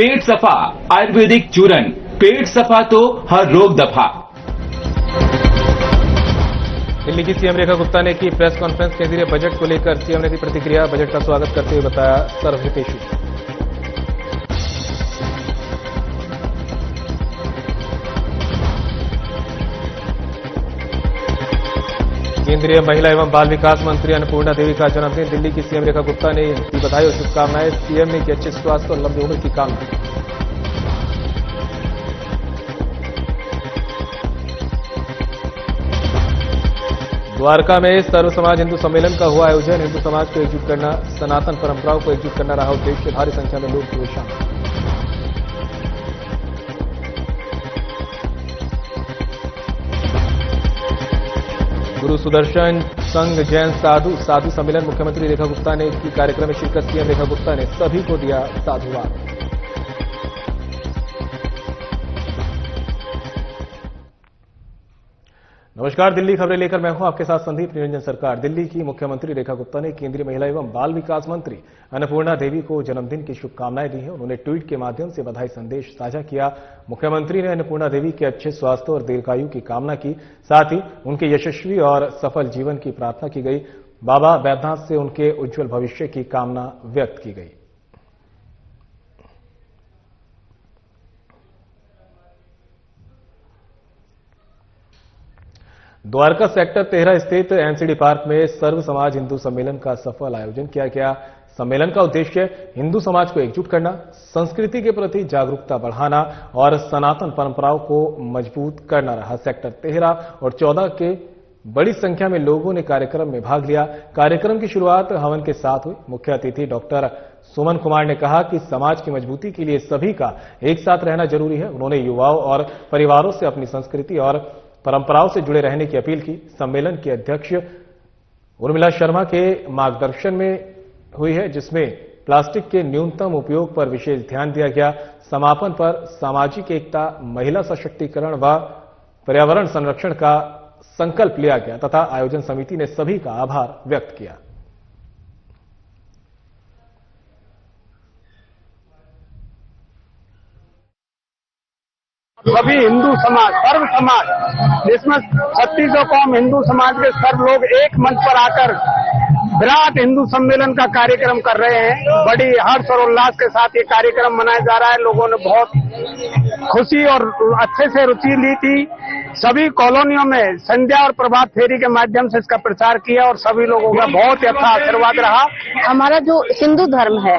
पेट सफा आयुर्वेदिक चूरन, पेट सफा तो हर रोग दफा। दिल्ली की सीएम रेखा गुप्ता ने की प्रेस कॉन्फ्रेंस। केंद्रीय बजट को लेकर सीएम ने दी प्रतिक्रिया। बजट का स्वागत करते हुए बताया सर्वहितैषी। केंद्रीय महिला एवं बाल विकास मंत्री अन्नपूर्णा देवी का जन्मदिन। दिल्ली की सीएम रेखा गुप्ता ने दी बधाई और शुभकामनाएं। सीएम ने की अच्छे स्वास्थ्य और लंबी उम्र की कामना। द्वारका में सर्व समाज हिंदू सम्मेलन का हुआ आयोजन। हिंदू समाज को एकजुट करना, सनातन परंपराओं को एकजुट करना रहा उद्देश्य। भारी संख्या में लोग हुए शामिल। गुरु सुदर्शन संघ जैन साधु सम्मेलन। मुख्यमंत्री रेखा गुप्ता ने की कार्यक्रम में शिरकत। सीएम रेखा गुप्ता ने सभी को दिया साधुवाद। नमस्कार, दिल्ली खबरें लेकर मैं हूं आपके साथ संदीप निरंजन सरकार। दिल्ली की मुख्यमंत्री रेखा गुप्ता ने केंद्रीय महिला एवं बाल विकास मंत्री अन्नपूर्णा देवी को जन्मदिन की शुभकामनाएं दी हैं। उन्होंने ट्वीट के माध्यम से बधाई संदेश साझा किया। मुख्यमंत्री ने अन्नपूर्णा देवी के अच्छे स्वास्थ्य और दीर्घायु की कामना की। साथ ही उनके यशस्वी और सफल जीवन की प्रार्थना की गई। बाबा बैद्यनाथ से उनके उज्जवल भविष्य की कामना व्यक्त की गई। द्वारका सेक्टर 13 स्थित एनसीडी पार्क में सर्व समाज हिंदू सम्मेलन का सफल आयोजन किया गया। सम्मेलन का उद्देश्य हिंदू समाज को एकजुट करना, संस्कृति के प्रति जागरूकता बढ़ाना और सनातन परंपराओं को मजबूत करना रहा। सेक्टर 13 और 14 के बड़ी संख्या में लोगों ने कार्यक्रम में भाग लिया। कार्यक्रम की शुरुआत हवन के साथ हुई। मुख्य अतिथि डॉक्टर सुमन कुमार ने कहा कि समाज की मजबूती के लिए सभी का एक साथ रहना जरूरी है। उन्होंने युवाओं और परिवारों से अपनी संस्कृति और परंपराओं से जुड़े रहने की अपील की। सम्मेलन की अध्यक्ष उर्मिला शर्मा के मार्गदर्शन में हुई है, जिसमें प्लास्टिक के न्यूनतम उपयोग पर विशेष ध्यान दिया गया। समापन पर सामाजिक एकता, महिला सशक्तिकरण व पर्यावरण संरक्षण का संकल्प लिया गया तथा आयोजन समिति ने सभी का आभार व्यक्त किया। सभी हिंदू समाज, सर्व समाज, जिसमें 3600 कौम हिंदू समाज के सर्व लोग एक मंच पर आकर विराट हिंदू सम्मेलन का कार्यक्रम कर रहे हैं। बड़ी हर्ष और उल्लास के साथ ये कार्यक्रम मनाया जा रहा है। लोगों ने बहुत खुशी और अच्छे से रुचि ली थी। सभी कॉलोनियों में संध्या और प्रभात फेरी के माध्यम से इसका प्रचार किया और सभी लोगों का बहुत ही अच्छा आशीर्वाद रहा। हमारा जो हिंदू धर्म है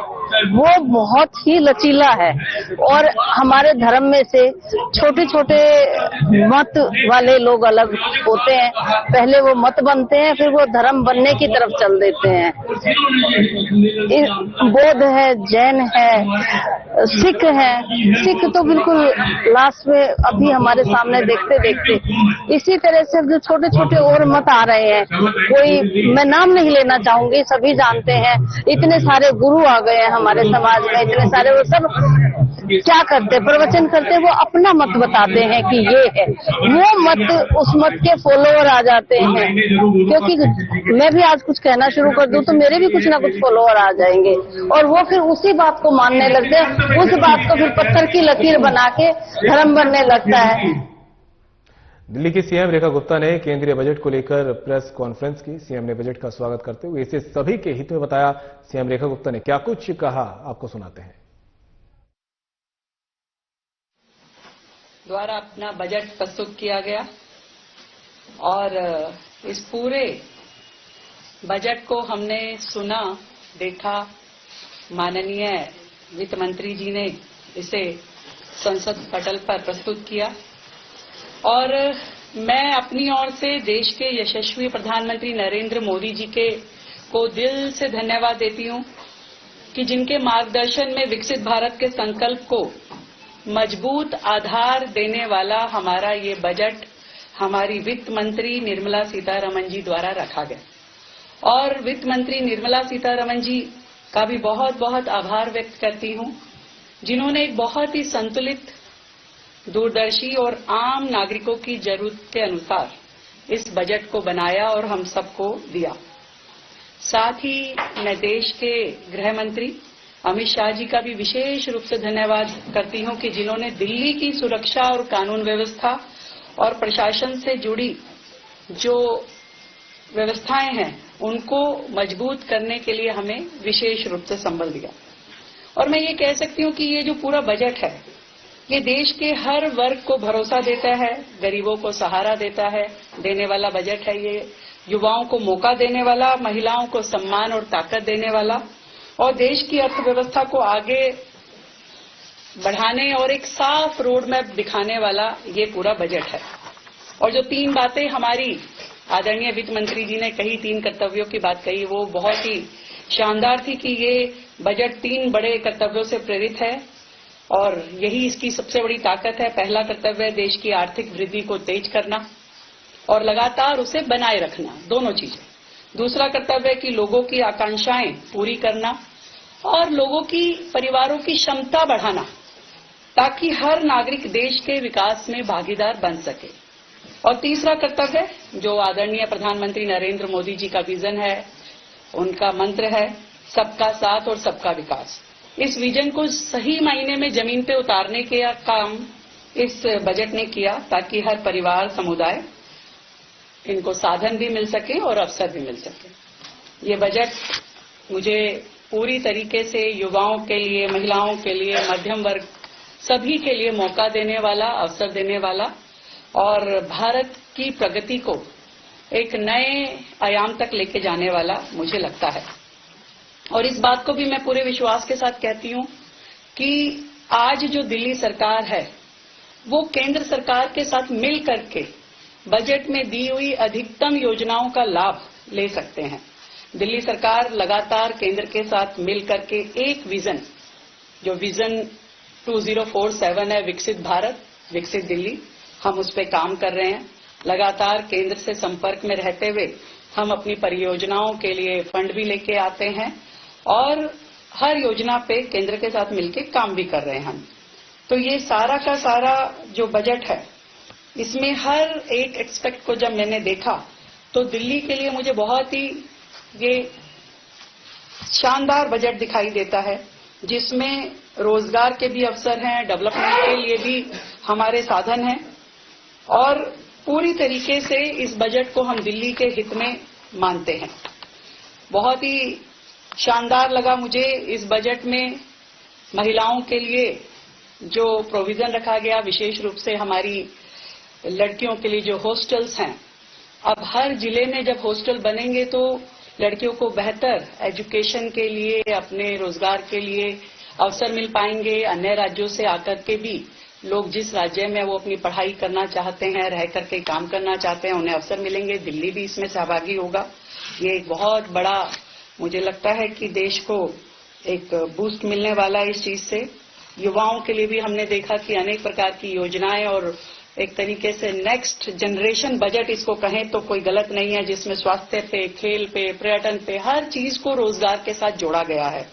वो बहुत ही लचीला है और हमारे धर्म में से छोटे छोटे मत वाले लोग अलग होते हैं। पहले वो मत बनते हैं, फिर वो धर्म बनने की तरफ चल देते हैं। बौद्ध है, जैन है, सिख है। सिख तो बिल्कुल लास्ट में अभी हमारे सामने देखते देखते। इसी तरह से जो छोटे छोटे और मत आ रहे हैं, कोई मैं नाम नहीं लेना चाहूंगी, सभी जानते हैं। इतने सारे गुरु आ गए हैं हमारे समाज में, इतने सारे। वो सब क्या करते, प्रवचन करते, वो अपना मत बताते हैं कि ये है। वो मत, उस मत के फॉलोअर आ जाते हैं। क्योंकि मैं भी आज कुछ कहना शुरू कर दूं तो मेरे भी कुछ ना कुछ फॉलोअर आ जाएंगे और वो फिर उसी बात को मानने लगते हैं। उस बात को फिर पत्थर की लकीर बना के धर्म बनने लगता है। दिल्ली की सीएम रेखा गुप्ता ने केंद्रीय बजट को लेकर प्रेस कॉन्फ्रेंस की। सीएम ने बजट का स्वागत करते हुए इसे सभी के हित में बताया। सीएम रेखा गुप्ता ने क्या कुछ कहा, आपको सुनाते हैं। द्वारा अपना बजट प्रस्तुत किया गया और इस पूरे बजट को हमने सुना, देखा। माननीय वित्त मंत्री जी ने इसे संसद पटल पर प्रस्तुत किया और मैं अपनी ओर से देश के यशस्वी प्रधानमंत्री नरेंद्र मोदी जी को दिल से धन्यवाद देती हूं कि जिनके मार्गदर्शन में विकसित भारत के संकल्प को मजबूत आधार देने वाला हमारा ये बजट हमारी वित्त मंत्री निर्मला सीतारमण जी द्वारा रखा गया। और वित्त मंत्री निर्मला सीतारमण जी का भी बहुत बहुत आभार व्यक्त करती हूं, जिन्होंने एक बहुत ही संतुलित, दूरदर्शी और आम नागरिकों की जरूरत के अनुसार इस बजट को बनाया और हम सबको दिया। साथ ही मैं देश के गृह मंत्री अमित शाह जी का भी विशेष रूप से धन्यवाद करती हूं कि जिन्होंने दिल्ली की सुरक्षा और कानून व्यवस्था और प्रशासन से जुड़ी जो व्यवस्थाएं हैं उनको मजबूत करने के लिए हमें विशेष रूप से संबल दिया। और मैं ये कह सकती हूं कि ये जो पूरा बजट है ये देश के हर वर्ग को भरोसा देता है, गरीबों को सहारा देने वाला बजट है। ये युवाओं को मौका देने वाला, महिलाओं को सम्मान और ताकत देने वाला और देश की अर्थव्यवस्था को आगे बढ़ाने और एक साफ रोड मैप दिखाने वाला ये पूरा बजट है। और जो 3 बातें हमारी आदरणीय वित्त मंत्री जी ने कही, 3 कर्तव्यों की बात कही, वो बहुत ही शानदार थी कि ये बजट 3 बड़े कर्तव्यों से प्रेरित है और यही इसकी सबसे बड़ी ताकत है। पहला कर्तव्य है देश की आर्थिक वृद्धि को तेज करना और लगातार उसे बनाए रखना, दोनों चीजें। दूसरा कर्तव्य है कि लोगों की आकांक्षाएं पूरी करना और लोगों की परिवारों की क्षमता बढ़ाना ताकि हर नागरिक देश के विकास में भागीदार बन सके। और तीसरा कर्तव्य जो आदरणीय प्रधानमंत्री नरेंद्र मोदी जी का विजन है, उनका मंत्र है सबका साथ और सबका विकास। इस विजन को सही मायने में जमीन पे उतारने के काम इस बजट ने किया ताकि हर परिवार, समुदाय इनको साधन भी मिल सके और अवसर भी मिल सके। ये बजट मुझे पूरी तरीके से युवाओं के लिए, महिलाओं के लिए, मध्यम वर्ग सभी के लिए मौका देने वाला, अवसर देने वाला और भारत की प्रगति को एक नए आयाम तक लेके जाने वाला मुझे लगता है। और इस बात को भी मैं पूरे विश्वास के साथ कहती हूं कि आज जो दिल्ली सरकार है वो केंद्र सरकार के साथ मिल करके बजट में दी हुई अधिकतम योजनाओं का लाभ ले सकते हैं। दिल्ली सरकार लगातार केंद्र के साथ मिल करके एक विजन, जो विजन 2047 है, विकसित भारत, विकसित दिल्ली, हम उस पर काम कर रहे हैं। लगातार केंद्र से संपर्क में रहते हुए हम अपनी परियोजनाओं के लिए फंड भी लेके आते हैं और हर योजना पे केंद्र के साथ मिलकर काम भी कर रहे हैं हम। तो ये सारा का सारा जो बजट है इसमें हर एक एस्पेक्ट को जब मैंने देखा तो दिल्ली के लिए मुझे बहुत ही ये शानदार बजट दिखाई देता है जिसमें रोजगार के भी अवसर हैं, डेवलपमेंट के लिए भी हमारे साधन हैं और पूरी तरीके से इस बजट को हम दिल्ली के हित में मानते हैं। बहुत ही शानदार लगा मुझे इस बजट में महिलाओं के लिए जो प्रोविजन रखा गया, विशेष रूप से हमारी लड़कियों के लिए जो हॉस्टल्स हैं। अब हर जिले में जब हॉस्टल बनेंगे तो लड़कियों को बेहतर एजुकेशन के लिए, अपने रोजगार के लिए अवसर मिल पाएंगे। अन्य राज्यों से आकर के भी लोग जिस राज्य में वो अपनी पढ़ाई करना चाहते हैं, रह करके काम करना चाहते हैं, उन्हें अवसर मिलेंगे। दिल्ली भी इसमें सहभागी होगा। ये एक बहुत बड़ा मुझे लगता है कि देश को एक बूस्ट मिलने वाला है इस चीज से। युवाओं के लिए भी हमने देखा कि अनेक प्रकार की योजनाएं और एक तरीके से नेक्स्ट जनरेशन बजट इसको कहें तो कोई गलत नहीं है, जिसमें स्वास्थ्य पे, खेल पे, पर्यटन पे, हर चीज को रोजगार के साथ जोड़ा गया है।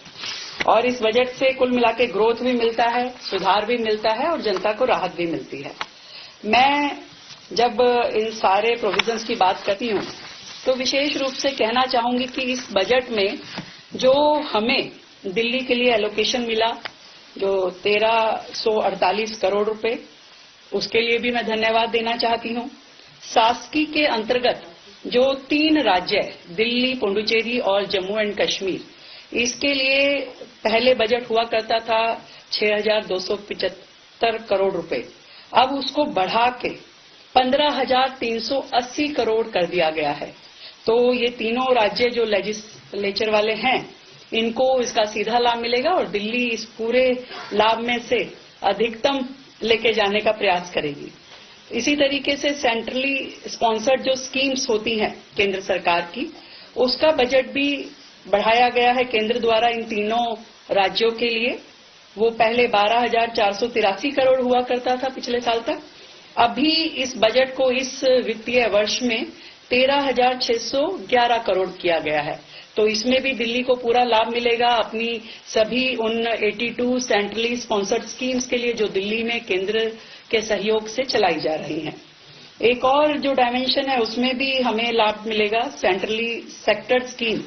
और इस बजट से कुल मिला के ग्रोथ भी मिलता है, सुधार भी मिलता है और जनता को राहत भी मिलती है। मैं जब इन सारे प्रोविजंस की बात करती हूं तो विशेष रूप से कहना चाहूंगी कि इस बजट में जो हमें दिल्ली के लिए एलोकेशन मिला, जो 1348 करोड़ रुपए, उसके लिए भी मैं धन्यवाद देना चाहती हूं। शासकी के अंतर्गत जो 3 राज्य, दिल्ली, पुडुचेरी और जम्मू एंड कश्मीर, इसके लिए पहले बजट हुआ करता था 6275 करोड़ रुपए, अब उसको बढ़ा के 15380 करोड़ कर दिया गया है। तो ये तीनों राज्य जो लेजिस्लेचर वाले हैं, इनको इसका सीधा लाभ मिलेगा और दिल्ली इस पूरे लाभ में से अधिकतम लेके जाने का प्रयास करेगी। इसी तरीके से सेंट्रली स्पॉन्सर्ड जो स्कीम्स होती हैं केंद्र सरकार की, उसका बजट भी बढ़ाया गया है केंद्र द्वारा इन तीनों राज्यों के लिए। वो पहले 12483 करोड़ हुआ करता था पिछले साल तक, अभी इस बजट को इस वित्तीय वर्ष में 13611 करोड़ किया गया है। तो इसमें भी दिल्ली को पूरा लाभ मिलेगा अपनी सभी उन 82 सेंट्रली स्पॉन्सर्ड स्कीम्स के लिए जो दिल्ली में केंद्र के सहयोग से चलाई जा रही हैं। एक और जो डायमेंशन है उसमें भी हमें लाभ मिलेगा सेंट्रली सेक्टर्ड स्कीम,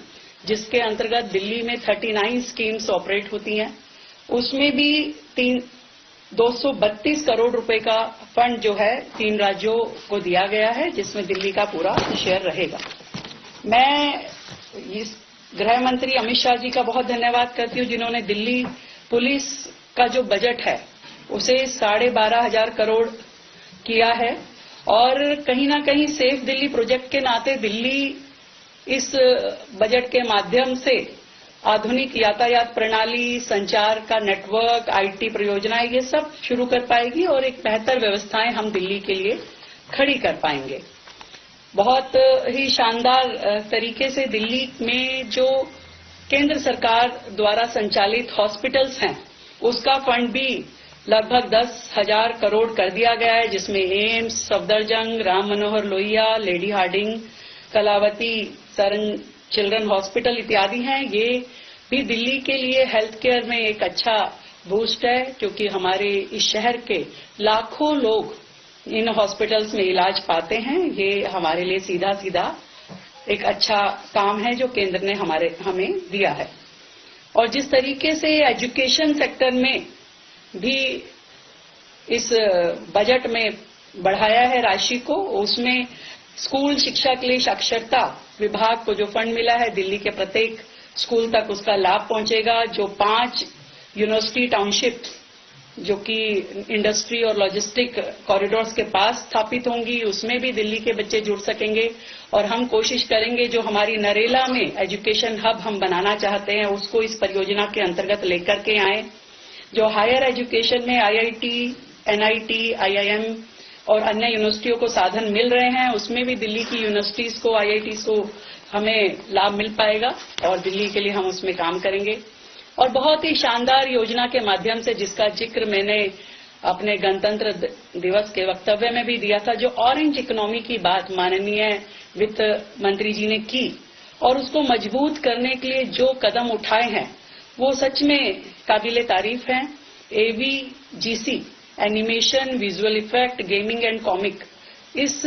जिसके अंतर्गत दिल्ली में 39 स्कीम्स ऑपरेट होती हैं, उसमें भी 232 करोड़ रुपए का फंड जो है 3 राज्यों को दिया गया है, जिसमें दिल्ली का पूरा शेयर रहेगा। मैं इस गृह मंत्री अमित शाह जी का बहुत धन्यवाद करती हूं, जिन्होंने दिल्ली पुलिस का जो बजट है उसे 12,500 करोड़ किया है और कहीं ना कहीं सेफ दिल्ली प्रोजेक्ट के नाते दिल्ली इस बजट के माध्यम से आधुनिक यातायात प्रणाली, संचार का नेटवर्क, आईटी परियोजनाएं ये सब शुरू कर पाएगी और एक बेहतर व्यवस्थाएं हम दिल्ली के लिए खड़ी कर पाएंगे। बहुत ही शानदार तरीके से दिल्ली में जो केंद्र सरकार द्वारा संचालित हॉस्पिटल्स हैं उसका फंड भी लगभग 10,000 करोड़ कर दिया गया है, जिसमें AIIMS, Safdarjung, Ram Manohar Lohia, lady Hardinge, Kalawati Saran children hospital इत्यादि हैं। ये भी दिल्ली के लिए हेल्थ केयर में एक अच्छा बूस्ट है, क्योंकि हमारे इस शहर के लाखों लोग इन हॉस्पिटल्स में इलाज पाते हैं। ये हमारे लिए सीधा सीधा एक अच्छा काम है जो केंद्र ने हमें दिया है। और जिस तरीके से एजुकेशन सेक्टर में भी इस बजट में बढ़ाया है राशि को, उसमें स्कूल शिक्षा के लिए साक्षरता विभाग को जो फंड मिला है, दिल्ली के प्रत्येक स्कूल तक उसका लाभ पहुंचेगा। जो 5 यूनिवर्सिटी टाउनशिप जो कि इंडस्ट्री और लॉजिस्टिक कॉरिडोर्स के पास स्थापित होंगी, उसमें भी दिल्ली के बच्चे जुड़ सकेंगे। और हम कोशिश करेंगे जो हमारी नरेला में एजुकेशन हब हम बनाना चाहते हैं उसको इस परियोजना के अंतर्गत लेकर के आए। जो हायर एजुकेशन में आईआईटी, एनआईटी, आईआईएम और अन्य यूनिवर्सिटियों को साधन मिल रहे हैं, उसमें भी दिल्ली की यूनिवर्सिटीज को, आईआईटीज को हमें लाभ मिल पाएगा और दिल्ली के लिए हम उसमें काम करेंगे। और बहुत ही शानदार योजना के माध्यम से, जिसका जिक्र मैंने अपने गणतंत्र दिवस के वक्तव्य में भी दिया था, जो ऑरेंज इकोनॉमी की बात माननीय वित्त मंत्री जी ने की और उसको मजबूत करने के लिए जो कदम उठाए हैं वो सच में काबिले तारीफ हैं। AVGC, animation, visual effect, gaming and comic, इस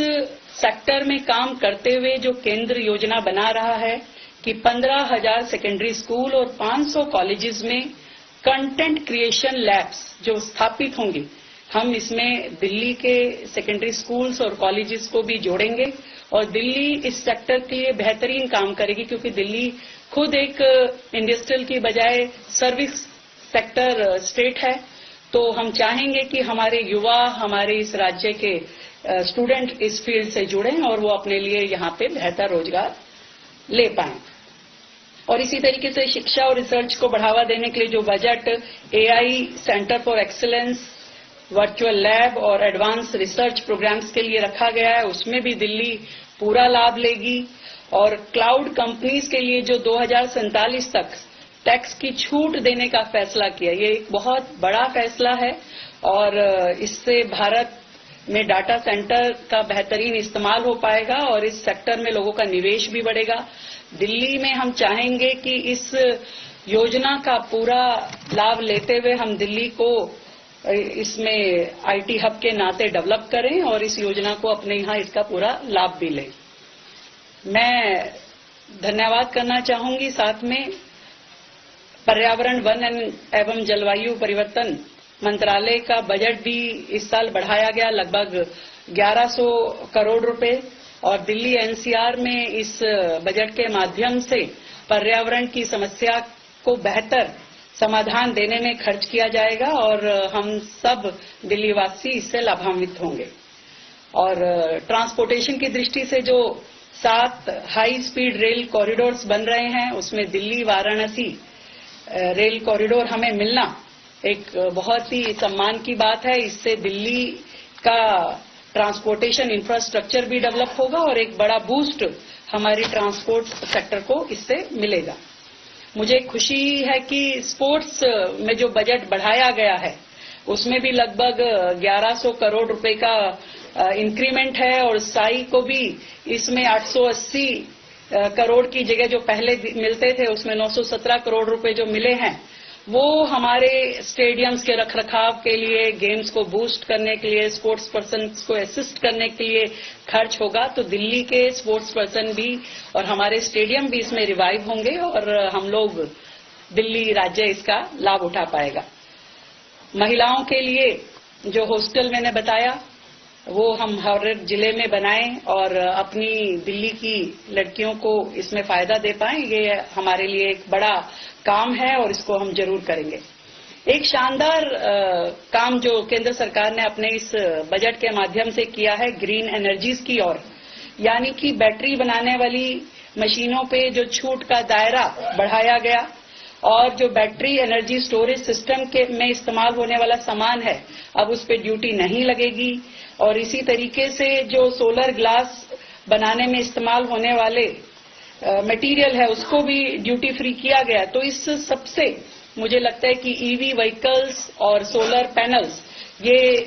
सेक्टर में काम करते हुए जो केंद्र योजना बना रहा है कि 15,000 सेकेंडरी स्कूल और 500 कॉलेजेस में कंटेंट क्रिएशन लैब्स जो स्थापित होंगी, हम इसमें दिल्ली के सेकेंडरी स्कूल्स और कॉलेजेस को भी जोड़ेंगे और दिल्ली इस सेक्टर के लिए बेहतरीन काम करेगी, क्योंकि दिल्ली खुद एक इंडस्ट्रियल की बजाय सर्विस सेक्टर स्टेट है। तो हम चाहेंगे कि हमारे युवा, हमारे इस राज्य के स्टूडेंट इस फील्ड से जुड़ें और वो अपने लिए यहाँ पे बेहतर रोजगार ले पाएं। और इसी तरीके से शिक्षा और रिसर्च को बढ़ावा देने के लिए जो budget AI centre for excellence, virtual lab और एडवांस रिसर्च प्रोग्राम्स के लिए रखा गया है, उसमें भी दिल्ली पूरा लाभ लेगी। और क्लाउड कंपनीज के लिए जो 2047 तक टैक्स की छूट देने का फैसला किया, ये एक बहुत बड़ा फैसला है और इससे भारत में डाटा सेंटर का बेहतरीन इस्तेमाल हो पाएगा और इस सेक्टर में लोगों का निवेश भी बढ़ेगा। दिल्ली में हम चाहेंगे कि इस योजना का पूरा लाभ लेते हुए हम दिल्ली को इसमें आईटी हब के नाते डेवलप करें और इस योजना को अपने यहाँ इसका पूरा लाभ भी लें। मैं धन्यवाद करना चाहूंगी साथ में पर्यावरण, वन एवं जलवायु परिवर्तन मंत्रालय का बजट भी इस साल बढ़ाया गया लगभग 1100 करोड़ रुपए और दिल्ली एनसीआर में इस बजट के माध्यम से पर्यावरण की समस्या को बेहतर समाधान देने में खर्च किया जाएगा और हम सब दिल्ली वासी इससे लाभान्वित होंगे। और ट्रांसपोर्टेशन की दृष्टि से जो 7 हाई स्पीड रेल कॉरिडोर्स बन रहे हैं, उसमें दिल्ली वाराणसी रेल कॉरिडोर हमें मिलना एक बहुत ही सम्मान की बात है। इससे दिल्ली का ट्रांसपोर्टेशन इंफ्रास्ट्रक्चर भी डेवलप होगा और एक बड़ा बूस्ट हमारी ट्रांसपोर्ट सेक्टर को इससे मिलेगा। मुझे खुशी है कि स्पोर्ट्स में जो बजट बढ़ाया गया है उसमें भी लगभग 1100 करोड़ रुपए का इंक्रीमेंट है और साई को भी इसमें 880 करोड़ की जगह जो पहले मिलते थे उसमें 917 करोड़ रुपए जो मिले हैं वो हमारे स्टेडियम्स के रखरखाव के लिए, गेम्स को बूस्ट करने के लिए, स्पोर्ट्स पर्सन को असिस्ट करने के लिए खर्च होगा। तो दिल्ली के स्पोर्ट्स पर्सन भी और हमारे स्टेडियम भी इसमें रिवाइव होंगे और हम लोग दिल्ली राज्य इसका लाभ उठा पाएगा। महिलाओं के लिए जो हॉस्टल मैंने बताया वो हम हर जिले में बनाएं और अपनी दिल्ली की लड़कियों को इसमें फायदा दे पाएं, ये हमारे लिए एक बड़ा काम है और इसको हम जरूर करेंगे। एक शानदार काम जो केंद्र सरकार ने अपने इस बजट के माध्यम से किया है ग्रीन एनर्जीज की ओर, यानी कि बैटरी बनाने वाली मशीनों पे जो छूट का दायरा बढ़ाया गया और जो बैटरी एनर्जी स्टोरेज सिस्टम के में इस्तेमाल होने वाला सामान है अब उस पर ड्यूटी नहीं लगेगी। और इसी तरीके से जो सोलर ग्लास बनाने में इस्तेमाल होने वाले मटेरियल है उसको भी ड्यूटी फ्री किया गया। तो इस सबसे मुझे लगता है कि ईवी व्हीकल्स और सोलर पैनल्स ये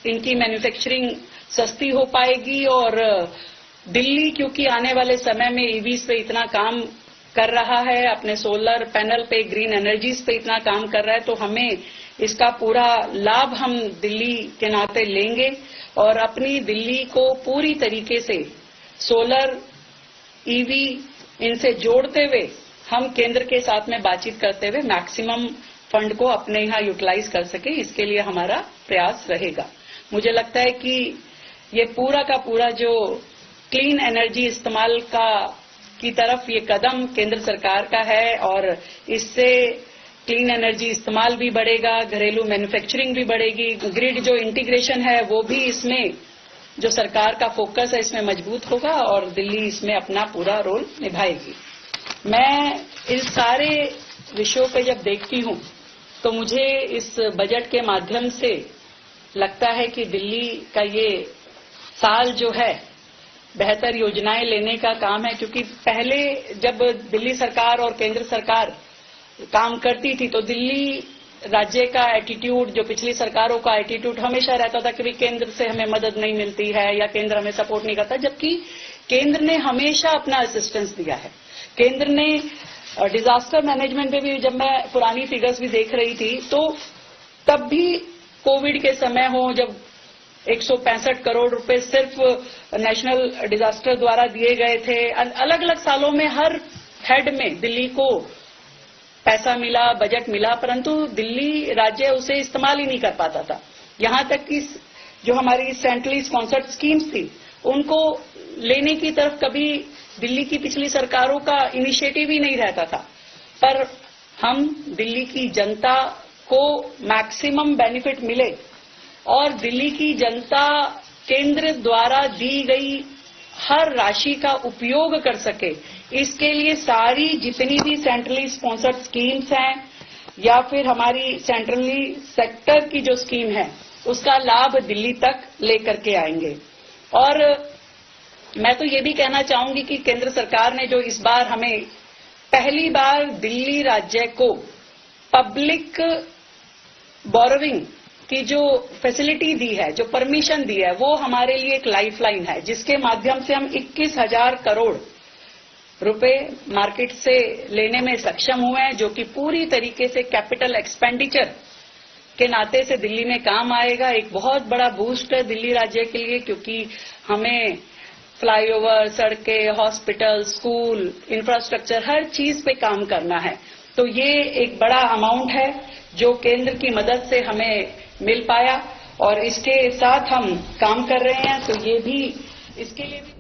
इनकी मैन्युफैक्चरिंग सस्ती हो पाएगी और दिल्ली क्योंकि आने वाले समय में ईवीज पे इतना काम कर रहा है, अपने सोलर पैनल पे, ग्रीन एनर्जीज पे इतना काम कर रहा है, तो हमें इसका पूरा लाभ हम दिल्ली के नाते लेंगे और अपनी दिल्ली को पूरी तरीके से सोलर, ईवी इनसे जोड़ते हुए हम केंद्र के साथ में बातचीत करते हुए मैक्सिमम फंड को अपने यहां यूटिलाइज कर सके, इसके लिए हमारा प्रयास रहेगा। मुझे लगता है कि ये पूरा का पूरा जो क्लीन एनर्जी इस्तेमाल की तरफ ये कदम केंद्र सरकार का है और इससे क्लीन एनर्जी इस्तेमाल भी बढ़ेगा, घरेलू मैन्युफैक्चरिंग भी बढ़ेगी, ग्रिड जो इंटीग्रेशन है वो भी इसमें जो सरकार का फोकस है इसमें मजबूत होगा और दिल्ली इसमें अपना पूरा रोल निभाएगी। मैं इस सारे विषयों पे जब देखती हूं तो मुझे इस बजट के माध्यम से लगता है कि दिल्ली का ये साल जो है बेहतर योजनाएं लेने का काम है, क्योंकि पहले जब दिल्ली सरकार और केंद्र सरकार काम करती थी तो दिल्ली राज्य का एटीट्यूड, जो पिछली सरकारों का एटीट्यूड हमेशा रहता था कि भी केंद्र से हमें मदद नहीं मिलती है या केंद्र हमें सपोर्ट नहीं करता, जबकि केंद्र ने हमेशा अपना असिस्टेंस दिया है। केंद्र ने डिजास्टर मैनेजमेंट में भी, जब मैं पुरानी फिगर्स भी देख रही थी तो तब भी कोविड के समय हो जब 165 करोड़ रुपए सिर्फ नेशनल डिजास्टर द्वारा दिए गए थे, अलग अलग सालों में हर हेड में दिल्ली को पैसा मिला, बजट मिला, परंतु दिल्ली राज्य उसे इस्तेमाल ही नहीं कर पाता था। यहां तक कि जो हमारी सेंट्रली स्पॉन्सर्ड स्कीम्स थी उनको लेने की तरफ कभी दिल्ली की पिछली सरकारों का इनिशिएटिव ही नहीं रहता था। पर हम दिल्ली की जनता को मैक्सिमम बेनिफिट मिले और दिल्ली की जनता केंद्र द्वारा दी गई हर राशि का उपयोग कर सके, इसके लिए सारी जितनी भी सेंट्रली स्पॉन्सर्ड स्कीम्स हैं या फिर हमारी सेंट्रली सेक्टर की जो स्कीम है उसका लाभ दिल्ली तक लेकर के आएंगे। और मैं तो ये भी कहना चाहूंगी कि केंद्र सरकार ने जो इस बार हमें पहली बार दिल्ली राज्य को पब्लिक बोरोविंग की जो फैसिलिटी दी है, जो परमिशन दी है, वो हमारे लिए एक लाइफलाइन है, जिसके माध्यम से हम 21,000 करोड़ रुपए मार्केट से लेने में सक्षम हुए हैं, जो कि पूरी तरीके से कैपिटल एक्सपेंडिचर के नाते से दिल्ली में काम आएगा। एक बहुत बड़ा बूस्ट है दिल्ली राज्य के लिए, क्योंकि हमें फ्लाईओवर, सड़कें, हॉस्पिटल, स्कूल, इंफ्रास्ट्रक्चर हर चीज पे काम करना है। तो ये एक बड़ा अमाउंट है जो केंद्र की मदद से हमें मिल पाया और इसके साथ हम काम कर रहे हैं, तो ये भी इसके लिए भी।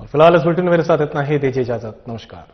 और फिलहाल इस बुलेटिन में मेरे साथ इतना ही, दीजिए इजाजत, नमस्कार।